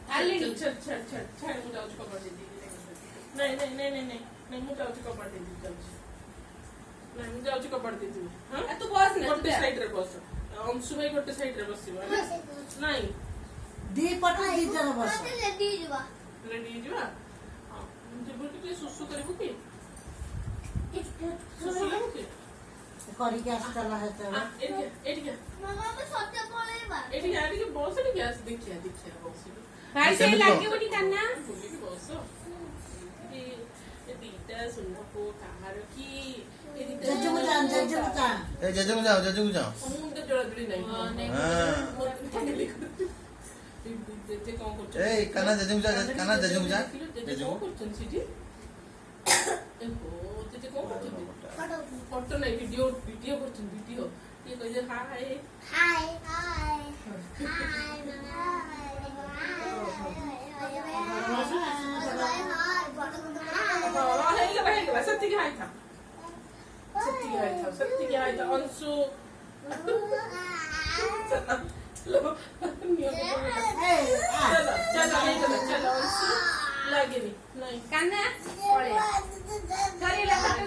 चल चल चल चल मुझे उसको पढ़ दीजिए नहीं नहीं नहीं नहीं नहीं नहीं मुझे उसको पढ़ दीजिए चल नहीं मुझे उसको पढ़ दीजिए हां तू बस नहीं गोटे साइड रे बस अंशु भाई गोटे साइड रे बसिबो नहीं दी पट दी जन बस रेडी जीवा हां मुझे बोल के सुसु करबो की सुसु लागते करी के आस्तला है तो एटिके मामा मैं सत्य पळेबा एटिके बस एटिके आस देखिया देखिया बस भाई से लागे बडी करना बोली की बस ए दीटा सुनो को कहार की जज्जू जान ए जजू जाओ मुंडे जोड़ा जोड़ी नहीं हां जे कौन करछ ए काना जजू जा जे कौन करछन सिटी ए हो जे कौन करछन फोटो नहीं वीडियो करछन वीडियो ये कह जे हाय हाय हाय हाय हाय सत्य की हाय था अंशु चलो चलो अंशु लगे नहीं कान्ना पळे करेला फोटो